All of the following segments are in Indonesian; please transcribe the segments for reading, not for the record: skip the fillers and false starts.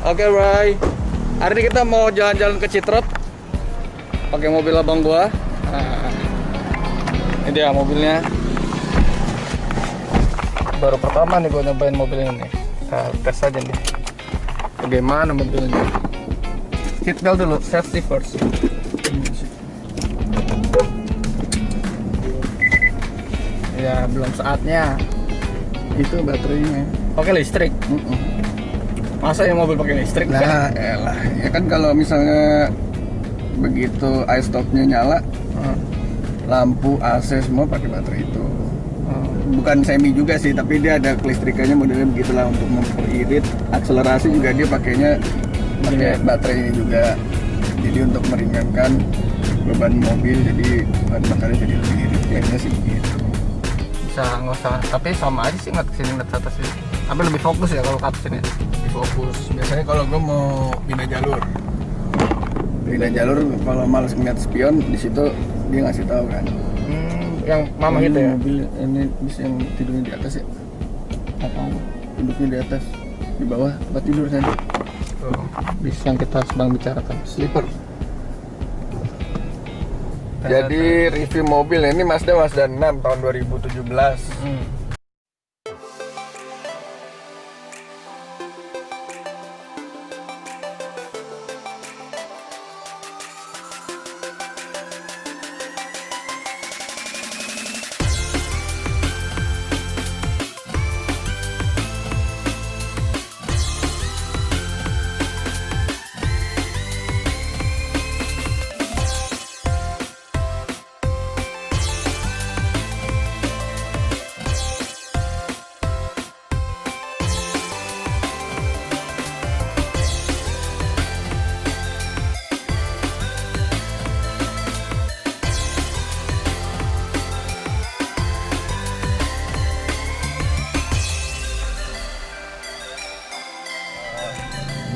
Oke, Bray. Hari ini kita mau jalan-jalan ke Citrot pakai mobil abang gua. Nah, ini dia mobilnya. Baru pertama nih gua nyobain mobil ini nih. Nah, tes aja nih. Bagaimana mobilnya? Seatbelt dulu, safety first. Ya, belum saatnya. Itu baterainya. Pakai listrik. Masa ya mobil pakai listrik? Lah, elah. Ya kan kalau misalnya begitu iStopnya nyala, lampu, AC semua pakai baterai itu. Bukan semi juga sih, tapi dia ada kelistrikannya modelnya begitulah untuk memperirit. Akselerasi juga dia pakainya pakai baterai ini juga. Jadi untuk meringankan beban mobil, jadi bahan bakarnya jadi lebih irit. Kayaknya sih begitu. Bisa nggak usah, tapi sama aja sih nggak kesini nggak ke atas sih. Tapi lebih fokus ya kalau ke atas ini. Fokus. Biasanya kalau gue mau pindah jalur kalau males ngeliat spion di situ dia ngasih tahu kan. Yang mama Ini gitu ya. mobil ini bis yang tidurnya di atas ya. Apa? Duduknya di atas, di bawah tempat tidur sana. Tuh, bis yang kita sedang bicarakan. Sleeper. Jadi review mobil ini Mazda 6 tahun 2017.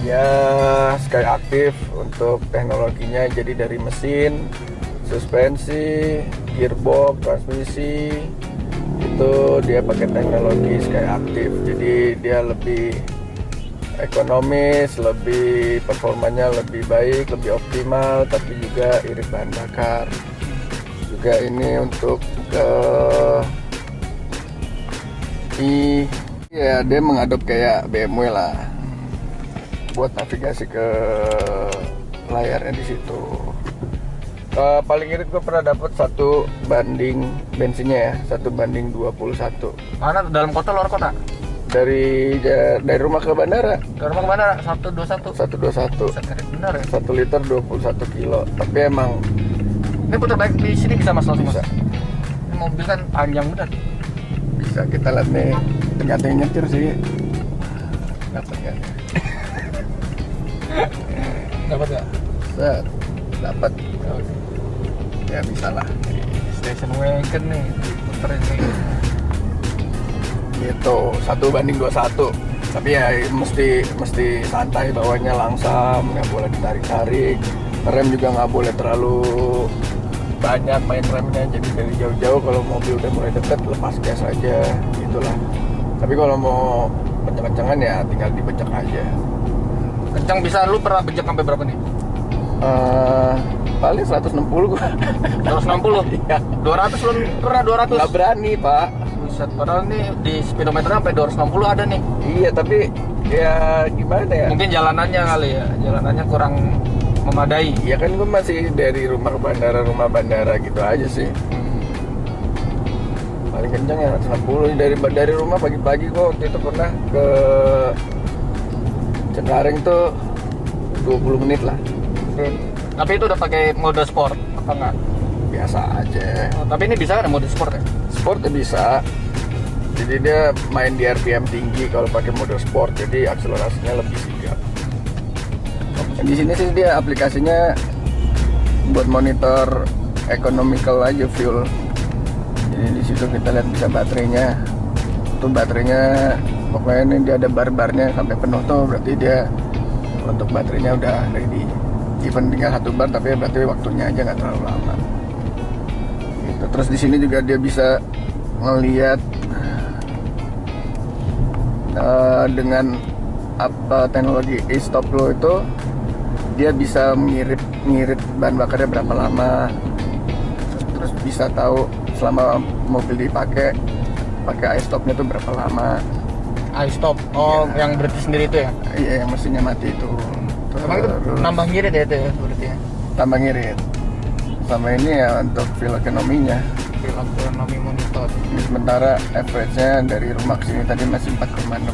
Ya, Sky Active untuk teknologinya, jadi dari mesin, suspensi, gearbox, transmisi itu dia pakai teknologi Sky Active. Jadi dia lebih ekonomis, lebih performanya lebih baik, lebih optimal, tapi juga irit bahan bakar. Juga ini untuk ya dia mengadop kayak BMW lah, buat navigasi ke layarnya di situ. Paling irit gue pernah dapat 1 banding bensinnya ya, 1:21. Mana dalam kota luar kota? Dari rumah ke bandara. Dari rumah ke bandara 121. 121. Benar ya? 1 liter 21 kilo. Tapi emang Ini putar balik di sini bisa mas langsung bisa. mas. Ini mobil kan panjang benar. Bisa kita lihat nih, ternyata yang nyetir sih. Dapat kan? Dapat nggak? Set, dapat. Ya bisa lah. Station wagon nih, puterin nih. Gitu, 1:21. Tapi ya mesti santai, bawanya langsam, nggak boleh ditarik-tarik. Rem juga nggak boleh terlalu banyak main remnya, jadi dari jauh-jauh kalau mobil udah mulai deket lepas gas aja gitulah. Tapi kalau mau kencang-kencangan ya tinggal dibejek aja. Kencang bisa, lu pernah bejek sampai berapa nih? Paling 160 gua. 160? Iya. 200 lu pernah 200? Nggak berani pak. Buset, padahal nih di speedometer sampai 260 ada nih. Iya tapi ya gimana ya? Mungkin jalanannya kali ya, jalanannya kurang memadai. Ya kan gue masih dari rumah bandara gitu aja sih. Paling kencang ya 160. Dari rumah pagi-pagi gue waktu itu pernah ke Cengkareng tuh 20 menit lah. Tapi itu udah pakai mode sport apa enggak? Biasa aja. Oh, tapi ini bisa ada mode sport ya? Sport ya bisa. Jadi dia main di RPM tinggi kalau pakai mode sport, jadi akselerasinya lebih sigap. Di sini sih dia aplikasinya buat monitor economical aja fuel. Jadi di situ kita lihat bisa baterainya. Tuh baterainya pokoknya ini dia ada bar-barnya sampai penuh tuh, berarti dia untuk baterainya udah ready. Even tinggal 1 bar tapi berarti waktunya aja nggak terlalu lama. Gitu. Terus di sini juga dia bisa ngelihat dengan teknologi e-stop lo itu dia bisa ngirit bahan bakarnya berapa lama, terus bisa tahu selama mobil dipakai pakai i-stopnya tuh berapa lama. iStop, yang berhenti sendiri itu ya? Iya, yang mesinnya mati itu. Emang itu nambah ngirit ya itu ya berarti ya? Tambah ngirit. Sama ini ya untuk fuel ekonominya. Fuel ekonomi monitor. Ini sementara average-nya dari rumah ke sini tadi masih 4,6.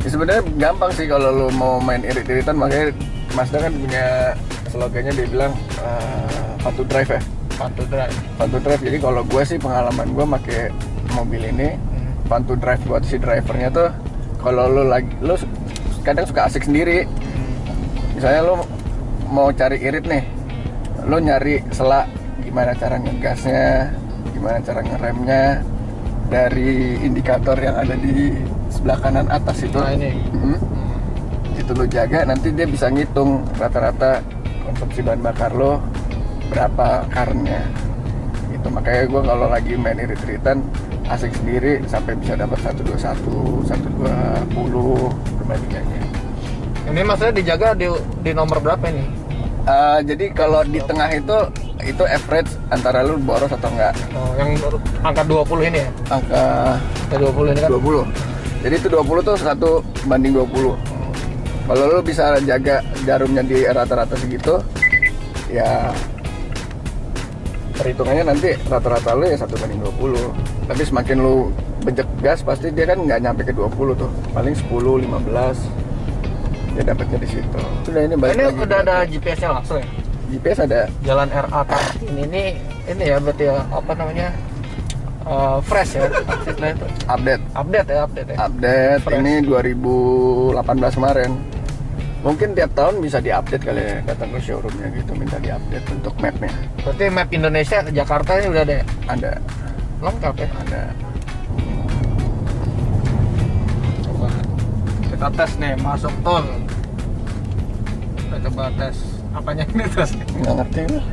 Ya sebenarnya gampang sih kalau lo mau main irit-iritan, makanya Mazda kan punya slogannya dia bilang fun to drive ya. Fun to drive. Fun to drive. Jadi kalau gue sih pengalaman gue pakai mobil ini fun to drive buat si drivernya tuh kalau lo kadang suka asik sendiri. Misalnya lo mau cari irit nih, lo nyari selak, gimana cara ngegasnya, gimana cara ngeremnya dari indikator yang ada di sebelah kanan atas itu. Nah ini. Itu lo jaga, nanti dia bisa ngitung rata-rata konsumsi bahan bakar lo berapa karnya. Itu makanya gue kalau lagi main irit-iritan asik sendiri sampai bisa dapat 121, 120 perbandingannya. Ini maksudnya dijaga di nomor berapa ini? Jadi kalau di tengah itu average antara lu boros atau enggak. Oh, yang angka 20 ini ya? Angka 20 ini kan? 20. Jadi itu 20 tuh 1:20. Kalau lu bisa jaga jarumnya di rata-rata segitu, ya perhitungannya nanti rata-rata lu ya 1:20. Tapi semakin lu bejek gas pasti dia kan nggak nyampe ke 20 tuh, paling 10, 15 dia dapatnya di situ. Sudah ini balik ini lagi. udah ada GPS-nya langsung ya? GPS ada. Jalan RA Kartini ini ya berarti ya apa namanya? Fresh ya, update itu. Update ya. Update Fresh. Ini 2018 kemarin. Mungkin tiap tahun bisa diupdate kali ya, datang ke showroomnya gitu, minta diupdate untuk mapnya. Berarti map Indonesia ke Jakarta ini udah ada ya? Ada. Lengkap ya? Ada. Coba kita tes nih, masuk tol. Kita coba tes apanya ini tes? Nggak ngerti lah.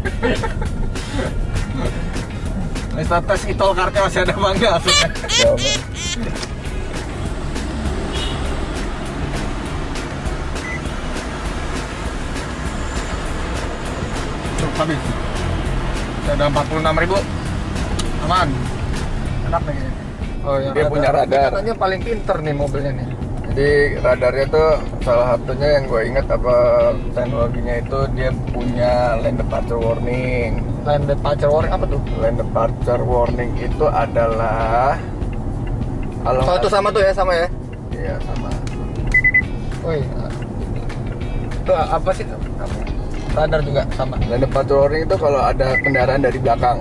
Kita tes e-tol kartnya masih ada apa enggak? Coba. Habis. Sudah 46.000. Aman. Enak nih. Oh ya. Dia punya radar. Katanya paling pinter nih mobilnya nih. Jadi radarnya tuh salah satunya yang gue ingat apa teknologinya itu dia punya lane departure warning. Lane departure warning apa tuh? Lane departure warning itu adalah kalau Oh itu sama tuh ya, sama ya? Iya sama. Woi. Itu apa sih? Radar juga sama. Lane departure warning itu kalau ada kendaraan dari belakang.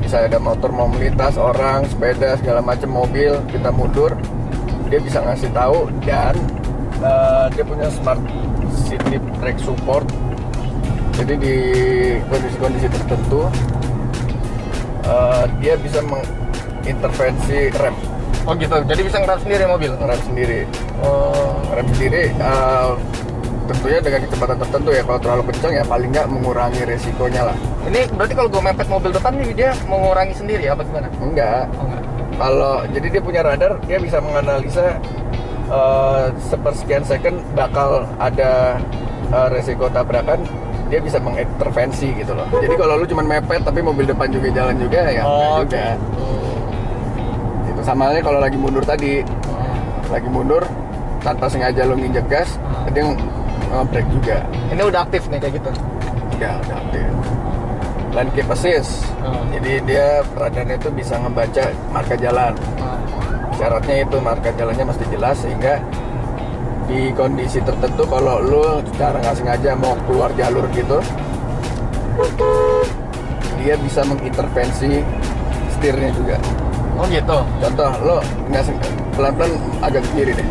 Misalnya ada motor mau melintas, orang, sepeda, segala macam mobil, kita mundur, dia bisa ngasih tahu dan dia punya smart city brake support. Jadi di kondisi-kondisi tertentu dia bisa mengintervensi rem. Oh gitu. Jadi bisa ngerem sendiri mobil. Ngerem sendiri. Oh. Ngerem sendiri tentunya dengan kecepatan tertentu ya. Kalau terlalu kencang ya paling nggak mengurangi resikonya lah. Ini berarti kalau gue mepet mobil depan nih dia mengurangi sendiri apa gimana? Enggak. Oh, enggak. Kalau jadi dia punya radar, dia bisa menganalisa sepersekian second bakal ada resiko tabrakan, dia bisa mengintervensi gitu loh. Jadi kalau lu cuma mepet tapi mobil depan juga jalan juga ya enggak juga. Itu sama halnya kalau lagi mundur tadi. Lagi mundur tanpa sengaja lu nginjek gas, dia nge-brake juga. Ini udah aktif nih kayak gitu. Udah aktif. Lane keep assist. Jadi dia radarnya itu bisa ngebaca marka jalan. Syaratnya itu marka jalannya mesti jelas sehingga di kondisi tertentu kalau lu secara nggak sengaja mau keluar jalur gitu, dia bisa mengintervensi setirnya juga. Oh gitu. Contoh lo nggak pelan-pelan agak ke kiri deh.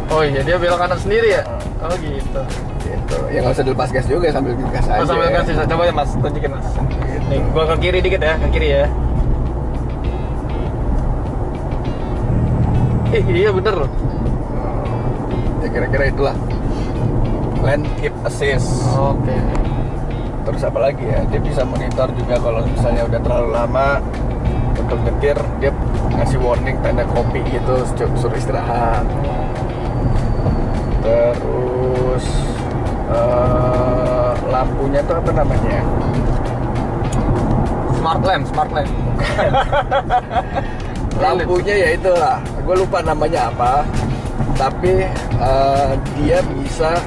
Oh iya dia belok kanan sendiri ya? Oh gitu. Gitu. Ya nggak usah dilepas gas juga sambil gas aja. Oh, sambil gas bisa. Coba ya mas, tunjukin mas. Gitu. Nih gua ke kiri dikit ya, ke kiri ya. Iya bener loh. Ya kira-kira itulah lane keep assist. Oke. Terus apa lagi ya, dia bisa monitor juga kalau misalnya udah terlalu lama untuk nyetir, dia ngasih warning tanda kopi gitu, suruh istirahat. Terus lampunya tuh apa namanya? Smart lamp. Lampunya ya itulah, gue lupa namanya apa. Tapi dia bisa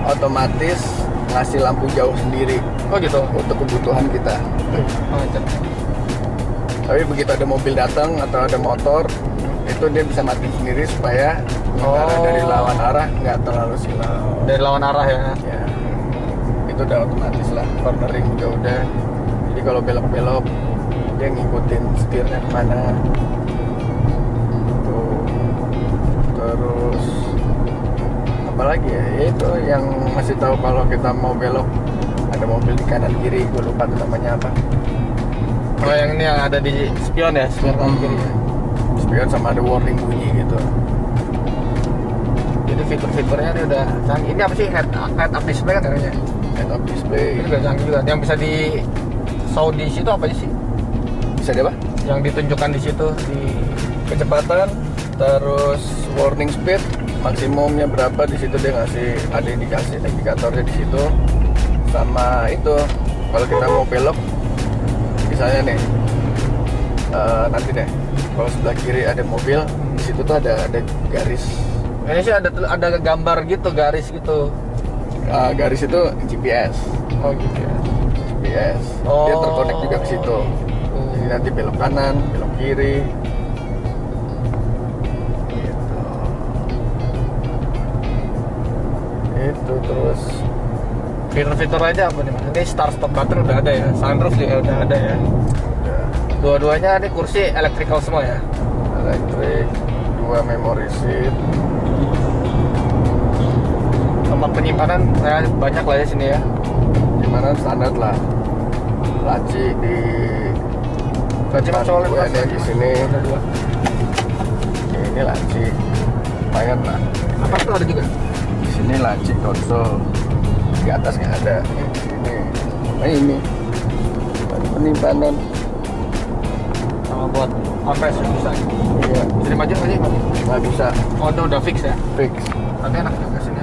otomatis ngasih lampu jauh sendiri. Oh gitu. Untuk kebutuhan kita. Macam. Tapi begitu ada mobil datang atau ada motor, itu dia bisa mati sendiri supaya pengendara dari lawan arah nggak terlalu silau. Dari lawan arah ya. Ya, itu udah otomatis lah. Cornering juga udah. Jadi kalau belok-belok dia ngikutin setirnya kemana. Tuh. Terus apa lagi ya? Itu yang masih tahu kalau kita mau belok ada mobil di kanan kiri, gue lupa tuh namanya apa. Oh yang ini yang ada di spion ya, spion kanan kiri ya. Spion sama ada warning bunyi gitu. Jadi fitur-fiturnya ini udah canggih. Ini apa sih, head up display kan katanya? Head up display. Ini udah canggih juga. Yang bisa di show di situ apa sih? Bisa deh, Pak? Yang ditunjukkan di situ di Kecepatan, terus warning speed maksimumnya berapa, di situ dia ngasih ada indikatornya di situ. Sama itu kalau kita mau belok misalnya nih nanti deh kalau sebelah kiri ada mobil, di situ tuh ada garis. ini sih ada gambar gitu, garis gitu. Garis itu GPS. Oh gitu ya. GPS. Oh. Dia terkonek juga ke situ. Jadi nanti belok kanan, belok kiri. Gitu. Itu terus Fitur-fitur aja apa nih mas? Ini start stop button udah ada ya, sunroof juga udah ada ya. udah Dua-duanya ini kursi electrical semua ya. elektrik, 2 memory seat. Tempat penyimpanan banyak lah ya sini ya. Gimana standar lah. Laci di Laci kan soalnya gue ada di sini. Ada 2. Ini laci. Lumayan lah. Apa tuh ada juga? Di sini laci konsol. Di atas nggak ada. Di sini. Nah ini penyimpanan. Sama buat kompres bisa. Iya. Bisa dimaju nggak sih? Nggak bisa Oh udah fix ya. fix. Tapi enak juga sini.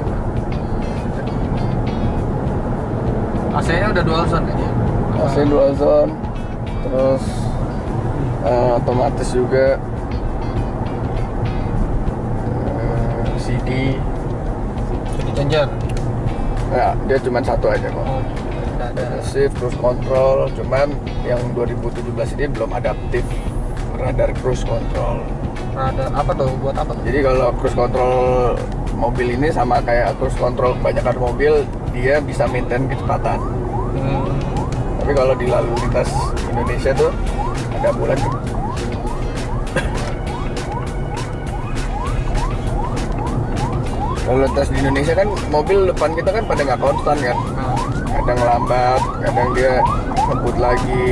AC-nya udah dual zone aja. AC dual zone. Terus otomatis juga CD. Jadi changer. Nah, dia cuma satu aja kok. Oh, udah ada. Ada shift, cruise control, cuman yang 2017 ini belum adaptif radar cruise control. Ada apa tuh? Buat apa tuh? Jadi kalau cruise control mobil ini sama kayak cruise control kebanyakan mobil, dia bisa maintain kecepatan. Tapi kalau di lalu lintas Indonesia tuh ada bulan. Lalu lintas di Indonesia kan mobil depan kita kan pada nggak konstan kan. Kadang lambat, kadang dia ngebut lagi.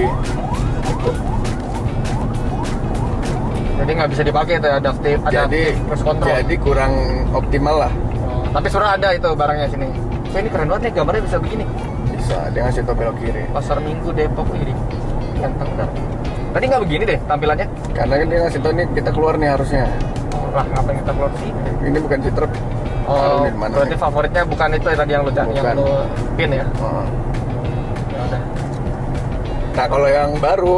Jadi nggak bisa dipakai itu ya, adaptif cruise control. Jadi kurang optimal lah. Tapi sebenarnya ada itu barangnya sini. Ini keren banget nih, gambarnya bisa begini. Bisa, dia ngasih tau belok kiri. Pasar Minggu Depok ini ganteng kan. Tadi nggak begini deh tampilannya. Karena kan dia ngasih tau nih kita keluar nih harusnya. Oh, lah ngapain kita keluar sih? Ini bukan Citrep. Oh, Taruh di mana berarti nih? favoritnya bukan itu ya tadi yang Bukan. lu pin ya? Oh. Ya udah. Nah kalau yang baru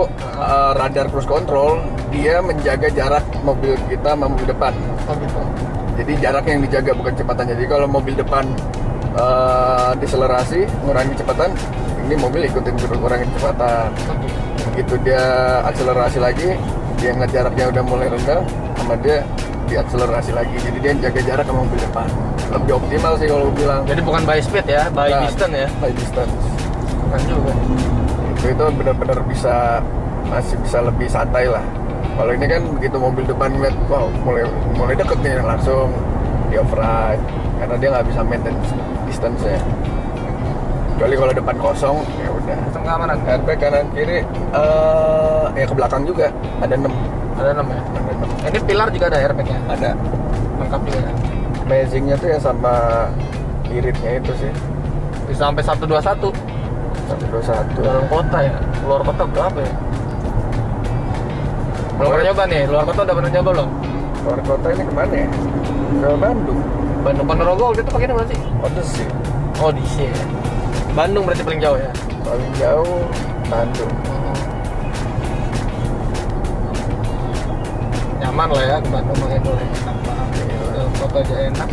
radar cruise control, dia menjaga jarak mobil kita sama mobil depan. Oh gitu. Jadi jaraknya yang dijaga bukan kecepatannya. Jadi kalau mobil depan deselerasi, ngurangi kecepatan, ini mobil ikutin kurangi kecepatan. Oh, gitu. Begitu dia akselerasi lagi, dia ngeliat jaraknya udah mulai rendah, sama dia diakselerasi lagi. Jadi dia jaga jarak sama mobil depan. Lebih optimal sih kalau bilang. Jadi bukan by speed ya, by Bukan, distance ya? By distance. Bukan juga. Itu benar-benar masih bisa lebih santai lah. Kalau ini kan begitu mobil depan ngeliat, wow mulai deket nih, langsung di override karena dia nggak bisa maintain distance-nya. Kecuali kalau depan kosong, ya udah. Sistem keamanan. Airbag kanan kiri, ya ke belakang juga ada 6. Ada 6 ya? Ada 6. Ini pilar juga ada airbagnya? Ada. Lengkap juga ya? Amazing-nya tuh ya sama iritnya itu sih. Bisa sampai 121 121. dalam kota ya? Luar kota berapa ya? Belum pernah nyoba nih, luar kota udah pernah nyoba belum? Luar kota ini kemana ya? Ke Bandung. Bandung Ponorogo waktu itu pakai apa sih? Odyssey. Odyssey ya. Bandung berarti paling jauh ya? Paling jauh Bandung. Nyaman lah ya ke Bandung pakai boleh enak banget. Dalam kota aja enak.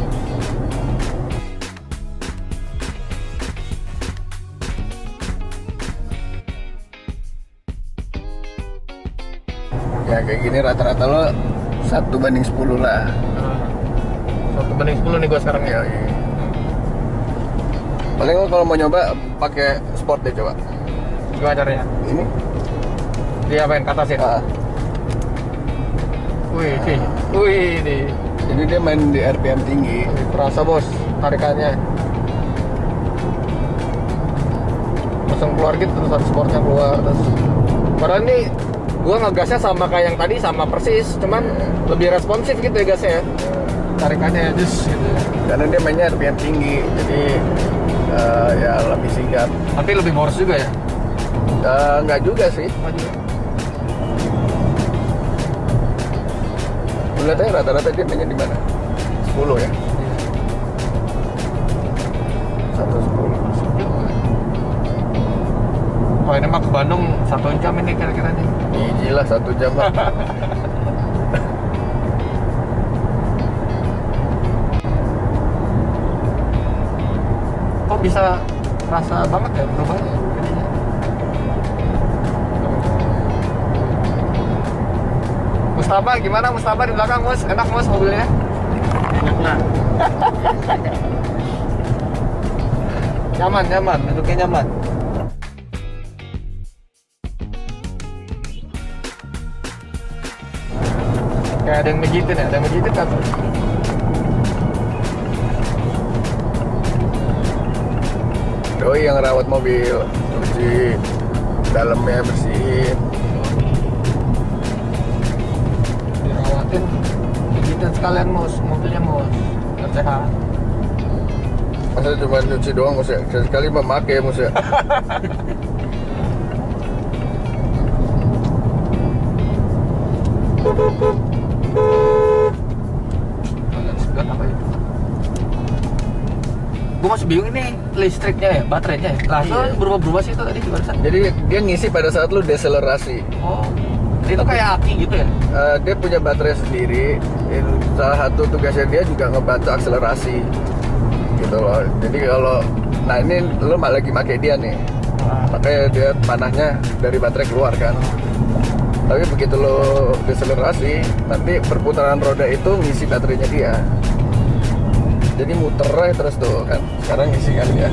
Ya kayak gini rata-rata lo 1:10 lah. Nah, 1:10 nih gua sekarang ya. Ya, iya. Paling lo kalau mau nyoba pakai sport deh coba. Gimana caranya? Ini. Dia apain ke atas ya? Ah, Wih, wih nih. jadi dia main di RPM tinggi. Terasa bos, tarikannya. Langsung keluar gitu terus ada sportnya keluar terus. Padahal ini gua ngegasnya sama kayak yang tadi sama persis, cuman lebih responsif gitu ya gasnya ya. Tarikannya just gitu. Karena dia mainnya RPM tinggi, jadi ya lebih sigap. Tapi lebih boros juga ya. Enggak juga sih. Lihat aja rata-rata dia mainnya di mana? 10 ya? 1:10. Kalau ini mah ke Bandung 1 jam ini kira-kira nih. Gila 1 jam lah. Kok bisa rasa banget ya berubahnya ininya. Mustafa gimana Mustafa di belakang Mus? Enak Mus mobilnya? Enak lah. Nyaman, duduknya nyaman. Kayak ada yang mijitin ya, ada yang mijitin kan? Doi yang rawat mobil, cuci dalamnya, bersihin. Dirawatin, mijitin sekalian Mus, mobilnya Mus. Biar sehat. Masa cuma cuci doang Mus ya? Sekali memakai Mus ya? Agak segan apa itu? Gue masih bingung ini listriknya ya, baterainya ya. Lah, Iya. itu berubah-berubah sih itu tadi barusan. Jadi dia ngisi pada saat lu deselerasi. Oh, itu kayak aki gitu ya? Dia punya baterai sendiri. Salah satu tugasnya dia juga ngebantu akselerasi gitu loh. Jadi kalau nah ini lu lagi pakai dia nih, makanya dia panahnya dari baterai keluar kan. Tapi begitu lo deselerasi, nanti perputaran roda itu ngisi baterainya dia. Jadi muter aja terus tuh kan. Sekarang ngisi kan dia.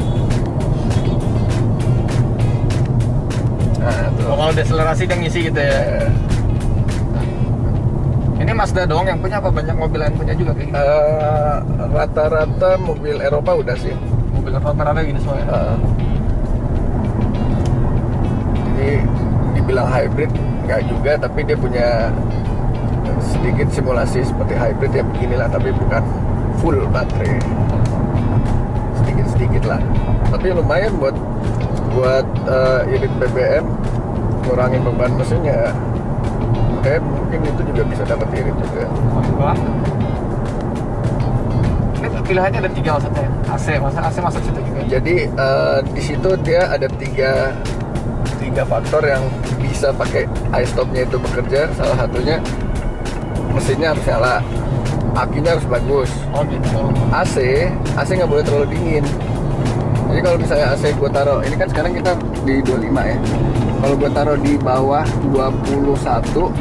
Nah, tuh. Oh, kalau deselerasi dia ngisi gitu ya? Eh, Ini Mazda doang yang punya apa banyak mobil lain punya juga kayak gitu? rata-rata mobil Eropa udah sih. Mobil rata-rata gini semua ya? Jadi dibilang hybrid nggak juga, tapi dia punya sedikit simulasi seperti hybrid ya beginilah, tapi bukan full baterai, sedikit lah. Tapi lumayan buat irit BBM, ngurangin beban mesinnya. Mungkin itu juga bisa dapat irit juga. Mantap banget. Ini pilihannya ada 3 maksudnya ya? AC masuk situ juga? Jadi di situ dia ada tiga faktor yang bisa pakai i-stopnya itu bekerja. Salah satunya mesinnya harus nyala, akinya harus bagus. Oh gitu. AC nggak boleh terlalu dingin. Jadi kalau misalnya AC gue taruh, ini kan sekarang kita di 25 ya. Kalau gue taruh di bawah 21,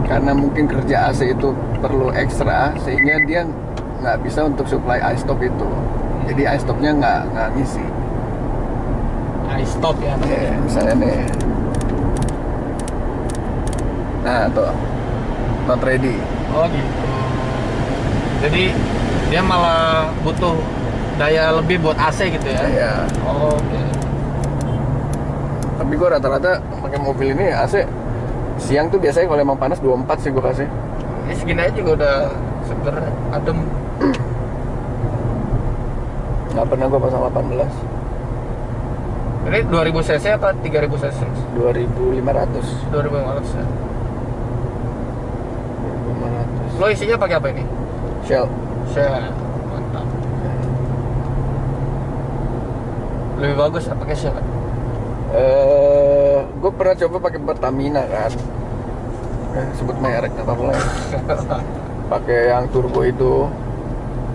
karena mungkin kerja AC itu perlu ekstra, sehingga dia nggak bisa untuk supply i-stop itu. Jadi i-stopnya nggak ngisi. Stop ya? Misalnya nih. Nah tuh, not ready. Oh gitu. Jadi dia malah butuh daya lebih buat AC gitu ya? Ya. Oh, oke. Tapi gue rata-rata pakai mobil ini AC siang tuh biasanya kalau emang panas 24 sih gue kasih. Ini segini aja juga udah seger, adem. Nggak pernah gue pasang 18. Ini 2000 cc apa 3000 cc? 2500. 2500 ya. Lo isinya pakai apa ini? Shell. Shell. Mantap. Lebih bagus apa pakai Shell? Gue pernah coba pakai Pertamina kan. Sebut merek apa apa lah. Pakai yang turbo itu.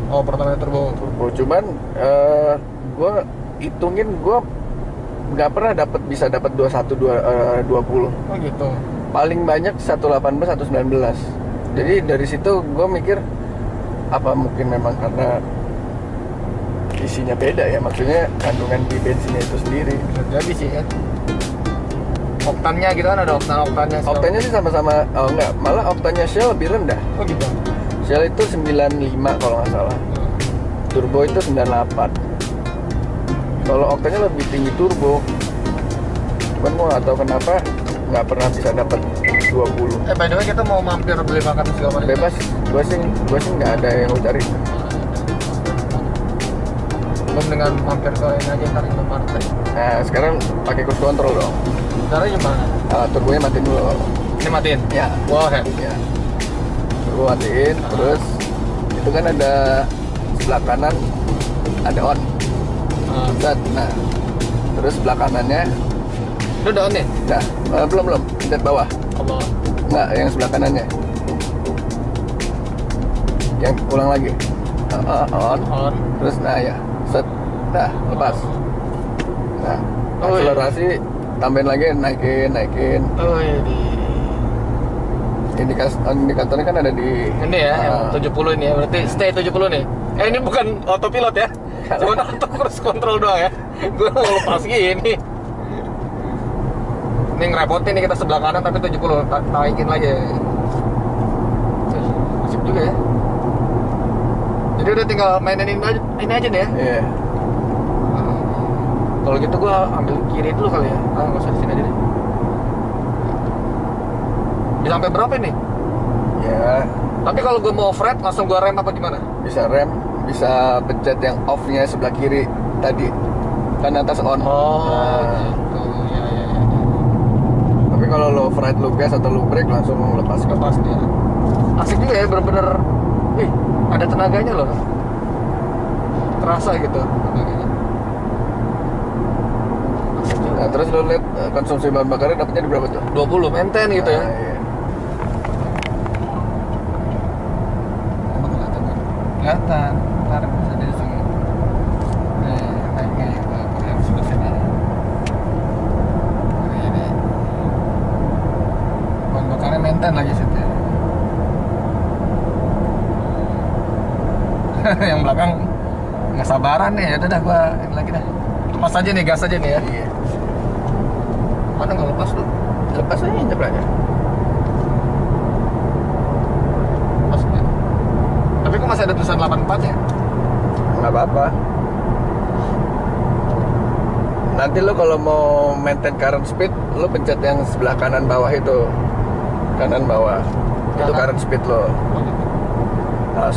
Oh, Pertamina turbo. Cuman gue hitungin gue nggak pernah bisa dapat 20. Oh gitu. Paling banyak 118 119. Jadi dari situ gue mikir apa mungkin memang karena isinya beda ya, maksudnya kandungan di bensinnya itu sendiri. Bisa jadi sih kan. Oktannya gitu kan, ada oktannya. Oktannya sih sama-sama, oh enggak, malah oktannya Shell lebih rendah. Oh gitu. Shell itu 95 kalau nggak salah. Turbo itu 98. Kalau oktannya lebih tinggi turbo. Cuman gue nggak tahu kenapa nggak pernah bisa dapat 20. By the way, kita mau mampir beli makan segala macam. Bebas, gue sih nggak ada yang gue cari. Dengan mampir ke ini aja, ntar Indomaret. Nah sekarang pakai cruise control dong. Caranya gimana? Turbonya matiin dulu. Ini matiin? Ya. Wow, head. Ya. Turbo matiin, terus itu kan ada sebelah kanan ada on. Set. Nah, terus sebelah kanannya Itu udah on nih? Nah, belum pencet bawah. Allah. Nggak, yang sebelah kanannya. Yang ulang lagi. On. On. Terus nah ya, set. Nah, lepas. Nah, Oh, iya. akselerasi tambahin lagi, naikin. Oh iya di. Indikatornya kan ada di Ini ya, yang 70 ini ya. Berarti stay 70 nih. Ini bukan autopilot ya. Cuma auto cruise control doang ya. Gue mau lepas gini. Ini ngerepotin nih, kita sebelah kanan tapi 70, naikin lagi. Asik juga ya. Jadi udah tinggal mainin ini aja nih ya. Iya. Kalau gitu gua ambil kiri dulu kali ya. Nggak usah di sini aja deh. Bisa sampai berapa ini? Ya, Tapi kalau gua mau off-road langsung gua rem apa gimana? bisa rem, bisa pencet yang off-nya sebelah kiri tadi. Kan atas on. Nah, gitu. Ya. tapi kalau lo off-ride, lo gas atau lo brake langsung lepas ke Lepas dia. Asik juga ya, bener-bener. Wih, ada tenaganya loh. Terasa gitu tenaganya. Asik juga. Nah, terus lo lihat konsumsi bahan bakarnya dapatnya di berapa tuh? 20 maintain gitu ya. Nah, iya. Kelihatan, ntar bisa di zoom. Naiknya ya, pakai yang sebelah sini. Ini. Bahan bakarnya maintain lagi situ ya. Yang belakang nggak sabaran nih, ya udah dah gua ini lagi dah. Lepas aja nih, gas aja nih ya. Iya. Mana nggak lepas lu? Lepas aja injek aja. Lepas ya. Tapi kok masih ada tulisan 84 ya? Nggak apa-apa. Nanti lo kalau mau maintain current speed, lo pencet yang sebelah kanan bawah itu. Kanan bawah. Itu Kanan. current speed lo. Tas.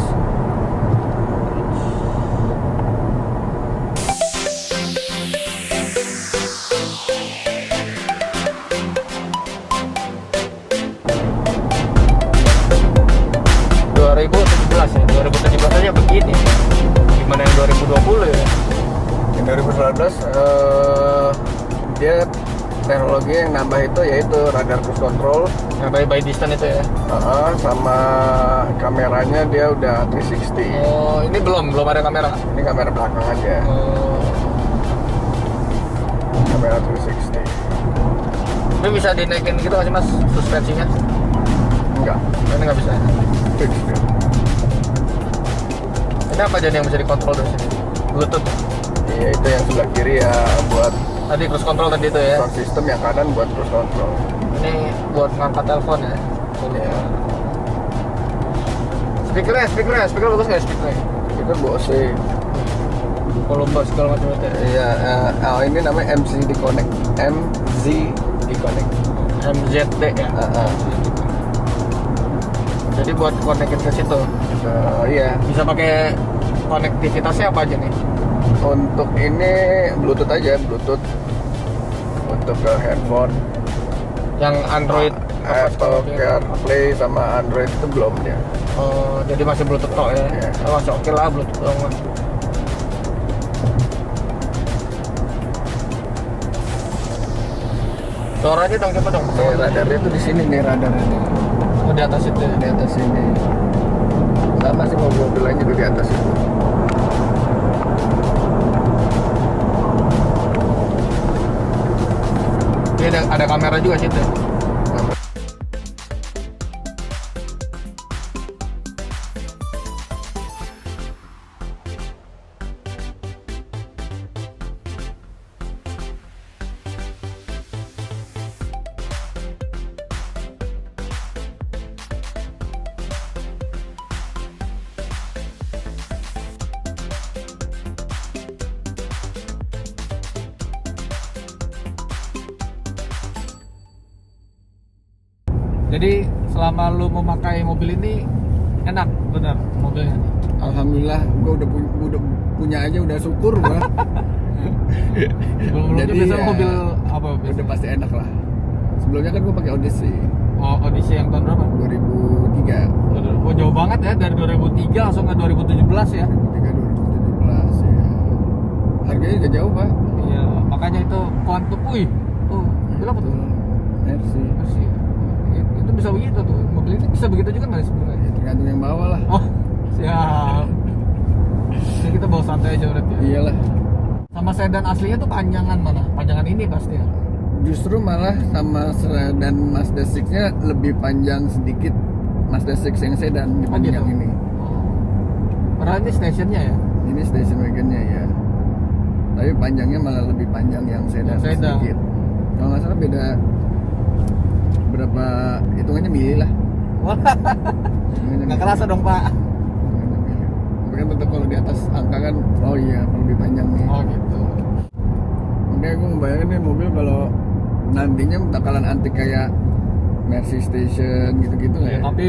Ya, 2017 aja begini. Gimana yang 2020 ya? Yang 2019 dia teknologi yang nambah itu yaitu radar cruise control. Nah, by distance itu ya. Sama kameranya dia udah 360. Oh, ini belum ada kamera. Ini kamera belakang aja. Oh. Kamera 360. Ini bisa dinaikin gitu nggak sih mas suspensinya? Enggak, Ini nggak bisa. fix dia. Ini apa aja nih yang bisa dikontrol dari sini? Bluetooth. Iya, itu yang sebelah kiri ya buat Tadi cruise control tadi itu ya. sound system, yang kanan buat cruise control. Ini buat ngangkat telepon ya. Iya. Speaker bagus nggak speakernya? Itu Bose. Volume segala macam itu ya. Iya, ini namanya MZD Connect. MZD Connect. MZD ya. Jadi buat konekin ke situ. Iya. Bisa pakai konektivitasnya apa aja nih? Untuk ini Bluetooth aja, Bluetooth untuk ke handphone. Yang Android Apple CarPlay sama Android itu belum ya. Oh, jadi masih Bluetooth tok ya? Iya. Oh, masih oke lah Bluetooth dong mah. Suaranya dong coba dong. Radarnya tuh di sini nih radarnya. Oh, di atas itu ya? Di atas sini. Sama sih mobil lain juga di atas itu. Dia ada kamera juga situ. Ya? Jadi selama lu memakai mobil ini enak bener mobilnya. Alhamdulillah, gua udah punya aja udah syukur gua. Sebelumnya Jadi biasa ya, mobil apa biasa? Udah pasti enak lah. Sebelumnya kan gua pakai Odyssey Oh, Odyssey yang tahun berapa? 2003. Oh, jauh banget ya dari 2003 langsung ke 2017 ya. 2017 ya. Harganya juga jauh, Pak. Iya, makanya itu Quantum. Wih, tuh, berapa tuh? Mercy. Masih. Itu bisa begitu tuh. Mobil ini bisa begitu juga nggak sebenarnya? Ya, tergantung yang bawa lah. Oh, siap. Jadi kita bawa santai aja berarti. Ya? Iyalah. Sama sedan aslinya tuh panjangan mana? Panjangan ini pasti ya. Justru malah sama sedan Mazda 6-nya lebih panjang sedikit Mazda 6 yang sedan dibanding gitu? yang ini. Oh. Padahal ini stationnya ya. Ini station wagonnya ya. Tapi panjangnya malah lebih panjang yang sedan Yang sedan. sedikit. Kalau nggak salah beda berapa hitungannya mili lah. Hitungannya Nggak mili. kerasa dong Pak. Hitungannya mili. Tapi kan tetap kalau di atas angka kan, oh iya lebih panjang nih. Oh gitu. Makanya gue ngebayangin nih mobil kalau nantinya bakalan antik kayak Mercy Station gitu-gitu lah Ya, ya. tapi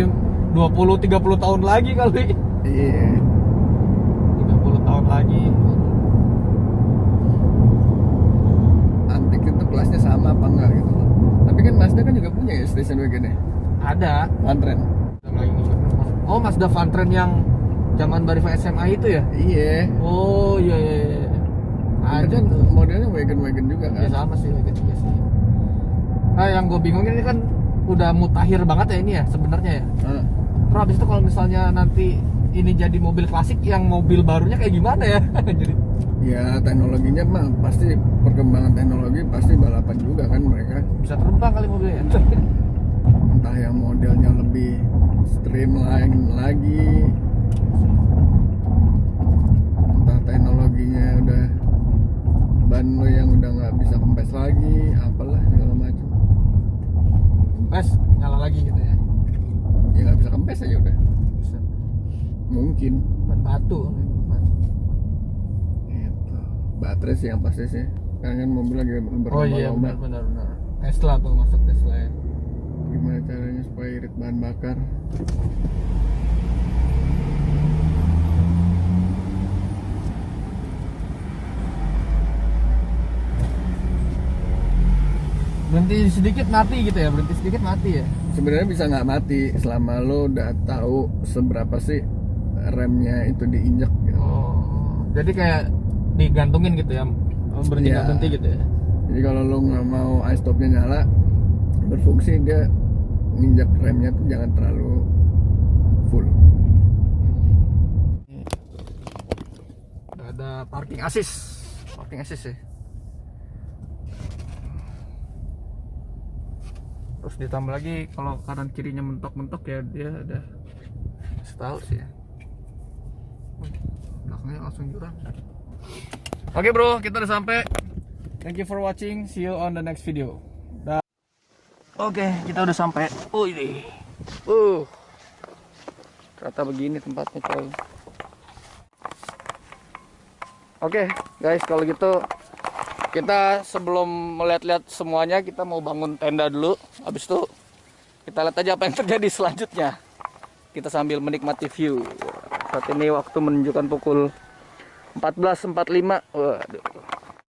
20-30 tahun lagi kali. Iya. 30 tahun lagi. Antik itu kelasnya sama apa enggak gitu. Tapi kan Mazda kan juga punya ya station wagon ya. Ada. Vantren. Oh, Mazda Vantren yang zaman Barifa SMA itu ya? Iya. Oh iya iya. Iya. Ada Ada tuh. modelnya wagon-wagon juga Ya kan. sama sih wagon juga sih. Nah, yang gue bingung ini kan udah mutakhir banget ya ini ya sebenarnya ya. Nah, Terus habis itu kalau misalnya nanti ini jadi mobil klasik, yang mobil barunya kayak gimana ya? Jadi ya teknologinya mah pasti perkembangan teknologi pasti balapan juga kan mereka. bisa terbang kali mobilnya. Entah yang modelnya lebih streamline lagi, entah teknologinya udah ban lo yang udah nggak bisa kempes lagi, apalah segala macam. Kempes nyala lagi gitu ya. Ya nggak bisa kempes aja udah. Bisa. Mungkin. Ban batu. Gitu. Baterai sih yang pasti sih. Karena kan mobil lagi Oh iya berlomba-lomba. benar. Tesla tuh masuk Tesla ya. Gimana caranya supaya irit bahan bakar? Berhenti sedikit mati gitu ya, berhenti sedikit mati ya. Sebenarnya bisa nggak mati selama lo udah tahu seberapa sih remnya itu diinjek gitu. Oh, jadi kayak digantungin gitu ya, berhenti Iya. nggak berhenti gitu ya. Jadi kalau lo nggak mau eye stopnya nyala berfungsi, dia nginjak remnya tuh jangan terlalu full. Ada parking assist ya. Terus ditambah lagi kalau kanan kirinya mentok-mentok ya dia udah tahu sih ya. Belakangnya langsung jurang. Oke bro, kita udah sampai. Thank you for watching. See you on the next video. Oke, kita udah sampai. Oh ini. Ternyata begini tempatnya coy. Oke, guys, kalau gitu kita sebelum melihat-lihat semuanya kita mau bangun tenda dulu. Habis itu kita lihat aja apa yang terjadi selanjutnya. Kita sambil menikmati view. Saat ini waktu menunjukkan pukul 14.45. Waduh.